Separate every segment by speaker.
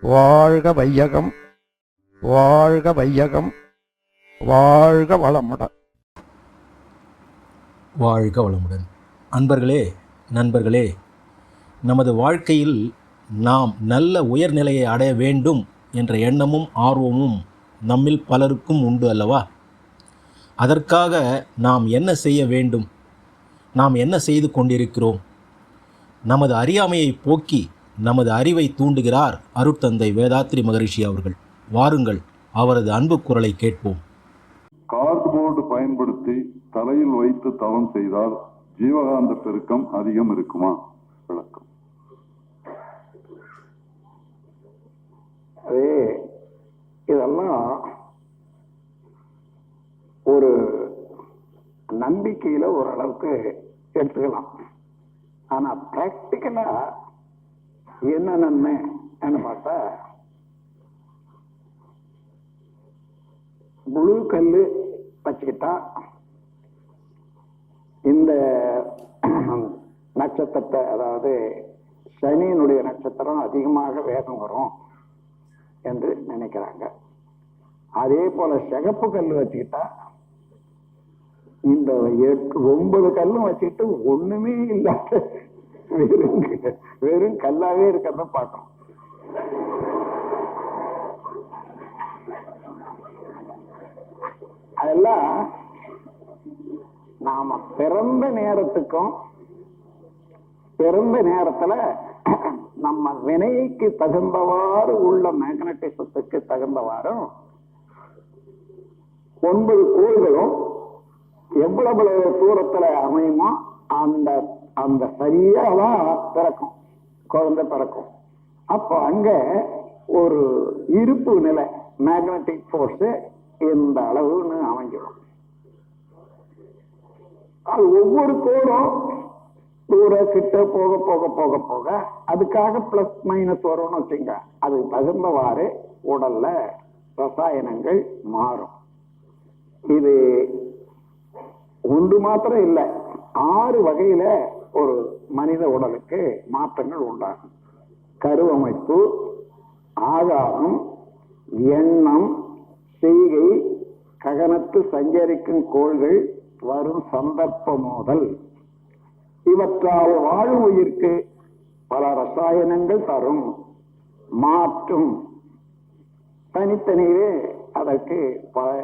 Speaker 1: வாழ்க வையகம், வாழ்க வையகம், வாழ்க வளமுடன்.
Speaker 2: வாழ்க வளமுடன். அன்பர்களே, நண்பர்களே, நமது வாழ்க்கையில் நாம் நல்ல உயர்நிலையை அடைய வேண்டும் என்ற எண்ணமும் ஆர்வமும் நம்மில் பலருக்கும் உண்டு அல்லவா? அதற்காக நாம் என்ன செய்ய வேண்டும்? நாம் என்ன செய்து கொண்டிருக்கிறோம்? நமது அறியாமையை போக்கி நமது அறிவை தூண்டுகிறார் அருட்தந்தை வேதாத்ரி மகரிஷி அவர்கள். வாருங்கள், அவரது அன்பு குரலை கேட்போம்.
Speaker 3: கார்ட்போர்டு பயன்படுத்தி தலையில் வைத்து தவம் செய்தால் ஜீவகாந்த பெருக்கம் அதிகம் இருக்குமா? விளக்கம்.
Speaker 4: இதெல்லாம் ஒரு நம்பிக்கையில ஓரளவுக்கு எடுத்துக்கலாம். ஆனா பிராக்டிக்கலா என்ன நன்மைன்னு பார்த்தா, முழு கல்லு வச்சுக்கிட்டா இந்த நட்சத்திரத்தை, அதாவது சனியினுடைய நட்சத்திரம் அதிகமாக வேகம் வரும் என்று நினைக்கிறாங்க. அதே போல சிகப்பு கல் வச்சுக்கிட்டா, இந்த 9 கல்லும் வச்சுக்கிட்டு ஒண்ணுமே இல்லாத வெறும் கல்லாவே இருக்கிறத பார்க்கணும். அதெல்லாம் நாம பிறந்த நேரத்துக்கும் பிறந்த நேரத்துல நம்ம வினைக்கு தகுந்தவாறு உள்ள மேக்னட்டிசத்துக்கு தகுந்தவாறும் 9 கோள்களும் எவ்வளவு தூரத்துல அமையுமோ அந்த அந்த சரியாதான் பிறக்கும், குழந்தை பிறக்கும். அப்போ அங்க ஒரு இருப்பு நிலை, மேக்னட்டிக் போர்ஸ் இந்த அளவுன்னு அமைஞ்சிடும். அது ஒவ்வொரு கோளும் தூர கிட்ட போக போக போக போக அதுக்காக பிளஸ் மைனஸ் வரும்னு வச்சுங்க. அது தகுந்தவாறு உடல்ல ரசாயனங்கள் மாறும். இது ஒன்று மாத்திரம் இல்லை, 6 வகையில ஒரு மனித உடலுக்கு மாற்றங்கள் உண்டாகும். கருவமைப்பு, ஆகாரம், எண்ணம், செய்கை, ககனத்து சஞ்சரிக்கும் கோள்கள், வரும் சந்தர்ப்ப மோதல், இவற்றால் வாழும் உயிர்க்கு பல ரசாயனங்கள் தரும் மாற்றும். தனித்தனியே அதற்கு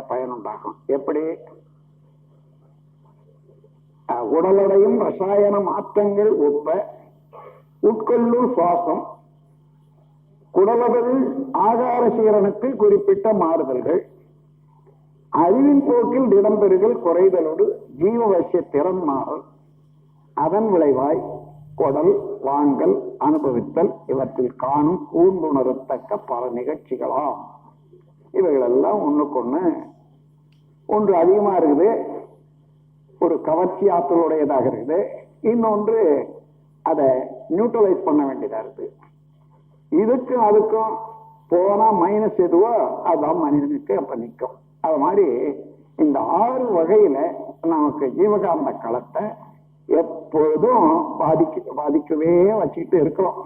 Speaker 4: பயனுண்டாகும். எப்படி? உடலடையும் ரசாயன மாற்றங்கள் ஒப்ப உட்கொள்ளும் சுவாசம், குடலடையில் ஆகார சீரனுக்கு குறிப்பிட்ட மாறுதல்கள், அறிவின் போக்கில் இடம்பெறுதல் குறைதலோடு ஜீவவசிய திறன் மாறல், அதன் விளைவாய் கொடல் வாங்கல் அனுபவித்தல், இவற்றில் காணும் கூண்டுணரத்தக்க பல நிகழ்ச்சிகளாம். இவைகளெல்லாம் ஒன்று அதிகமா இருக்குது, ஒரு கவர்ச்சி ஆற்றலுடையதாக இருக்குது, இன்னொன்று அதை நியூட்ரலைஸ் பண்ண வேண்டியதா இருக்கு. இதுக்கும் அதுக்கும் போனா மைனஸ் எதுவோ அதான் மனிதனுக்கு அப்ப நிற்கும். அது மாதிரி இந்த 6 வகையில நமக்கு ஜீவகாந்த களத்தை எப்பொழுதும் பாதிக்கவே வச்சுக்கிட்டு இருக்கிறோம்.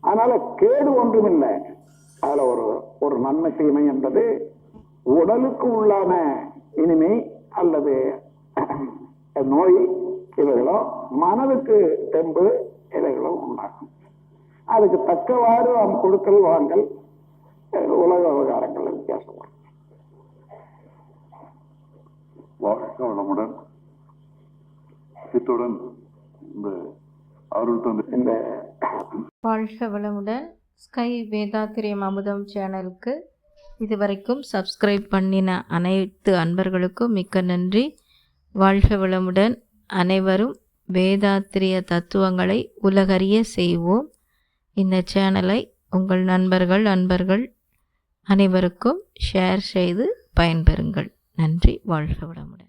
Speaker 4: அதனால கேடு ஒன்றும் இல்லை. அதுல ஒரு நன்மை தீமை என்பது உடலுக்கு உள்ளான இனிமை அல்லது நோய் இவைகளோ, மனதுக்கு தெம்பு இவைகளோ உண்டாகும். அதுக்கு தக்கவாறு அவன் கொடுக்கல் வாங்கல் உலக விவகாரங்கள் வித்தியாசம்.
Speaker 3: வாழ்க வளமுடன். இத்துடன் இந்த அருள் தந்தை
Speaker 5: வாழ்க வளமுடன் ஸ்கை வேதாத்திரியம் அமுதம் சேனலுக்கு இதுவரைக்கும் சப்ஸ்கிரைப் பண்ணின அனைத்து அன்பர்களுக்கும் மிக்க நன்றி. வாழ்க வளமுடன். அனைவரும் வேதாத்திரிய தத்துவங்களை உலகறிய செய்வோம். இந்த சேனலை உங்கள் அன்பர்கள் அனைவருக்கும் ஷேர் செய்து பயன்பெறுங்கள். நன்றி. வாழ்க வளமுடன்.